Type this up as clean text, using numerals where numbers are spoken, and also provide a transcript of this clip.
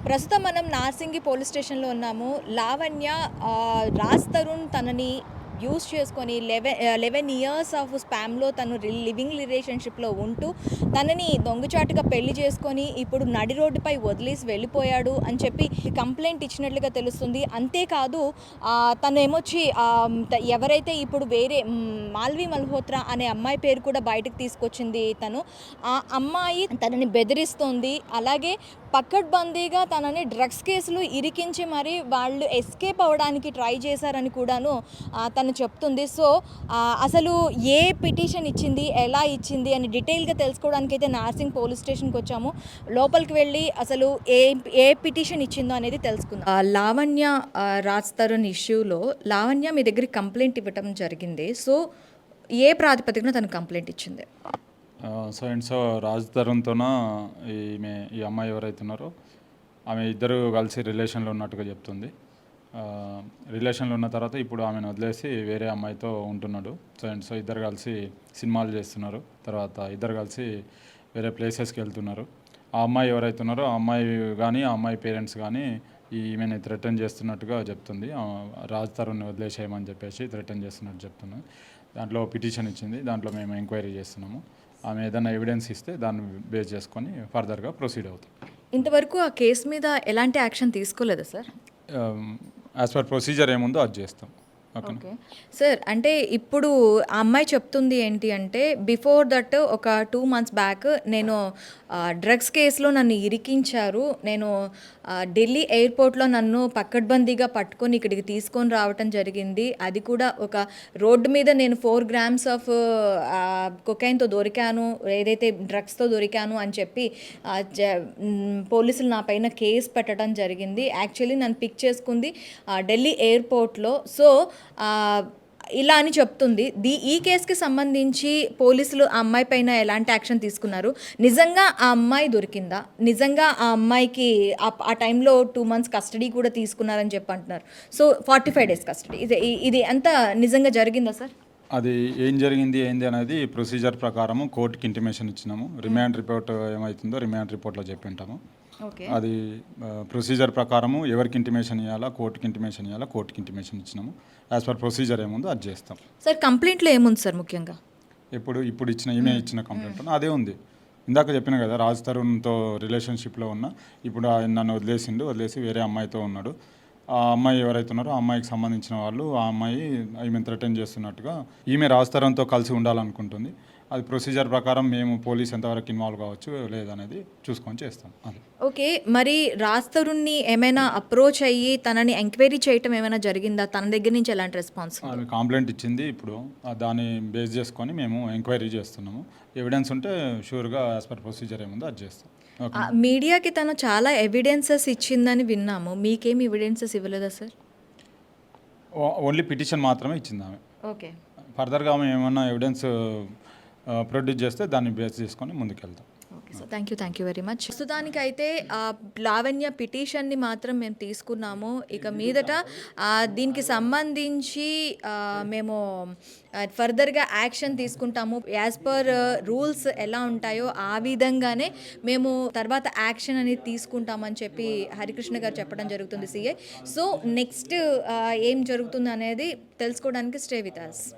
ప్రస్తుతం మనం నార్సింగి పోలీస్ స్టేషన్‌లో ఉన్నాము. లావణ్య రాజ్ తరుణ్ తనని యూజ్ చేసుకొని 11 ఇయర్స్ ఆఫ్ స్పామ్‌లో తను లివింగ్ రిలేషన్‌షిప్‌లో ఉంటూ తనని దొంగచాటుగా పెళ్లి చేసుకొని ఇప్పుడు నడి రోడ్డుపై వదిలేసి వెళ్ళిపోయాడు అని చెప్పి కంప్లెయింట్ ఇచ్చినట్లుగా తెలుస్తుంది. అంతేకాదు తనేమొచ్చి ఎవరైతే ఇప్పుడు వేరే మాల్వి మల్హోత్రా అనే అమ్మాయి పేరు కూడా బయటకు తీసుకొచ్చింది తను. ఆ అమ్మాయి తనని బెదిరిస్తోంది. అలాగే పకడ్బందీగా తనని డ్రగ్స్ కేసులు ఇరికించి మరి వాళ్ళు ఎస్కేప్ అవ్వడానికి ట్రై చేశారని కూడాను తను చెప్తుంది. సో అసలు ఏ పిటిషన్ ఇచ్చింది, ఎలా ఇచ్చింది అని డీటెయిల్గా తెలుసుకోవడానికైతే నార్సింగ్ పోలీస్ స్టేషన్కి వచ్చాము. లోపలికి వెళ్ళి అసలు ఏ పిటిషన్ ఇచ్చిందో అనేది తెలుసుకుందాం. లావణ్య రాజ్ తరుణ్ ఇష్యూలో లావణ్య మీ దగ్గర కంప్లైంట్ ఇవ్వటం జరిగింది. సో ఏ ప్రాతిపదికన తను కంప్లైంట్ ఇచ్చింది? సో అండ్ సో రాజ్ తరుణ్తోన ఈ అమ్మాయి ఎవరైతే ఉన్నారో ఆమె ఇద్దరు కలిసి రిలేషన్లో ఉన్నట్టుగా చెప్తుంది. రిలేషన్లో ఉన్న తర్వాత ఇప్పుడు ఆమెను వదిలేసి వేరే అమ్మాయితో ఉంటున్నాడు. సో అండ్ సో ఇద్దరు కలిసి సినిమాలు చేస్తున్నారు. తర్వాత ఇద్దరు కలిసి వేరే ప్లేసెస్కి వెళ్తున్నారు. ఆ అమ్మాయి ఎవరైతే ఉన్నారో ఆ అమ్మాయి కానీ ఆ అమ్మాయి పేరెంట్స్ కానీ ఈమెను థ్రెటన్ చేస్తున్నట్టుగా చెప్తుంది. రాజ్ తరుణ్ని వదిలేసేయమని చెప్పేసి థ్రెటన్ చేస్తున్నట్టు చెప్తున్నాను. దాంట్లో పిటిషన్ ఇచ్చింది. దాంట్లో మేము ఎంక్వైరీ చేస్తున్నాము. ఆమె ఏదైనా ఎవిడెన్స్ ఇస్తే దాన్ని బేస్ చేసుకొని ఫర్దర్గా ప్రొసీడ్ అవుతాం. ఇంతవరకు ఆ కేసు మీద ఎలాంటి యాక్షన్ తీసుకోలేదా సార్? యాజ్ పర్ ప్రొసీజర్ ఏముందో అది చేస్తాం. ఓకే సార్, అంటే ఇప్పుడు ఆ అమ్మాయి చెప్తుంది ఏంటి అంటే బిఫోర్ దట్ ఒక 2 months బ్యాక్ నేను డ్రగ్స్ కేసులో నన్ను ఇరికించారు. నేను ఢిల్లీ ఎయిర్పోర్ట్లో నన్ను పక్కడ్బందీగా పట్టుకొని ఇక్కడికి తీసుకొని రావటం జరిగింది. అది కూడా ఒక రోడ్డు మీద నేను 4 grams ఆఫ్ కొకైన్తో దొరికాను, ఏదైతే డ్రగ్స్తో దొరికాను అని చెప్పి పోలీసులు నా పైన కేసు పెట్టడం జరిగింది. యాక్చువల్లీ నన్ను పిక్ చేసుకుంది ఢిల్లీ ఎయిర్పోర్ట్లో. సో ఇలా అని చెప్తుంది. ఈ కేసుకి సంబంధించి పోలీసులు ఆ అమ్మాయి పైన ఎలాంటి యాక్షన్ తీసుకున్నారు? నిజంగా ఆ అమ్మాయి దొరికిందా? నిజంగా ఆ అమ్మాయికి ఆ టైంలో 2 months కస్టడీ కూడా తీసుకున్నారని చెప్పి అంటున్నారు. సో 45 days కస్టడీ, ఇది అంతా నిజంగా జరిగిందా సార్? అది ఏం జరిగింది ఏంది అనేది ప్రొసీజర్ ప్రకారము కోర్టుకి ఇంటిమేషన్ ఇచ్చినాము. రిమాండ్ రిపోర్ట్ ఏమవుతుందో రిమాండ్ రిపోర్ట్లో చెప్పి ఉంటాము. అది ప్రొసీజర్ ప్రకారము ఎవరికి ఇంటిమేషన్ ఇవ్వాలా, కోర్టుకి ఇంటిమేషన్ ఇవ్వాలా, కోర్టుకి ఇంటిమేషన్ ఇచ్చినాము. యాజ్ పర్ ప్రొసీజర్ ఏముందో అది చేస్తాం. సార్ కంప్లైంట్లో ఏముంది సార్ ముఖ్యంగా? ఇప్పుడు ఇచ్చిన ఇచ్చిన కంప్లైంట్ అదే ఉంది. ఇందాక చెప్పిన కదా, రాజ్ తరుణ్తో రిలేషన్షిప్లో ఉన్న ఇప్పుడు నన్ను వదిలేసి వేరే అమ్మాయితో ఉన్నాడు. ఆ అమ్మాయి ఎవరైతే ఉన్నారో ఆ అమ్మాయికి సంబంధించిన వాళ్ళు ఆ అమ్మాయి ఈమె థ్రెటన్ చేస్తున్నట్టుగా ఈమె రాజ్ తరుణ్తో కలిసి ఉండాలనుకుంటుంది. అది ప్రొసీజర్ ప్రకారం మేము పోలీస్ ఎంతవరకు ఇన్వాల్వ్ కావచ్చు లేదనేది చూసుకొని చేస్తాం. అది ఓకే. మరి రాజ్ తరుణ్ని ఏమైనా అప్రోచ్ అయ్యి తనని ఎంక్వైరీ చేయటం ఏమైనా జరిగిందా? తన దగ్గర నుంచి ఎలాంటి రెస్పాన్స్? ఆమె కంప్లైంట్ ఇచ్చింది. ఇప్పుడు దాన్ని బేస్ చేసుకొని మేము ఎంక్వైరీ చేస్తున్నాము. ఎవిడెన్స్ ఉంటే షూర్గా యాజ్ పర్ ప్రొసీజర్ ఏముందో అది చేస్తాం. మీడియాకి తను చాలా ఎవిడెన్సెస్ ఇచ్చిందని విన్నాము. మీకేం ఎవిడెన్సెస్ ఇవ్వలేదా సార్? ఓన్లీ పిటిషన్ మాత్రమే ఇచ్చింది ఆమె. ఓకే. ఫర్దర్గా ఆమె ఏమన్నా ఎవిడెన్స్ ప్రొడ్యూస్ చేస్తే దాన్ని బేస్ చేసుకొని ముందుకెళ్తాం. Okay sir, thank you very much. ప్రస్తుతానికైతే లావణ్య పిటిషన్ని మాత్రం మేము తీసుకున్నాము. ఇక మీదట దీనికి సంబంధించి మేము ఫర్దర్గా యాక్షన్ తీసుకుంటాము. యాజ్ పర్ రూల్స్ ఎలా ఉంటాయో ఆ విధంగానే మేము తర్వాత యాక్షన్ అనేది తీసుకుంటామని చెప్పి హరికృష్ణ గారు చెప్పడం జరుగుతుంది, సిఐ. సో నెక్స్ట్ ఏం జరుగుతుంది అనేది తెలుసుకోవడానికి స్టే విత్ us.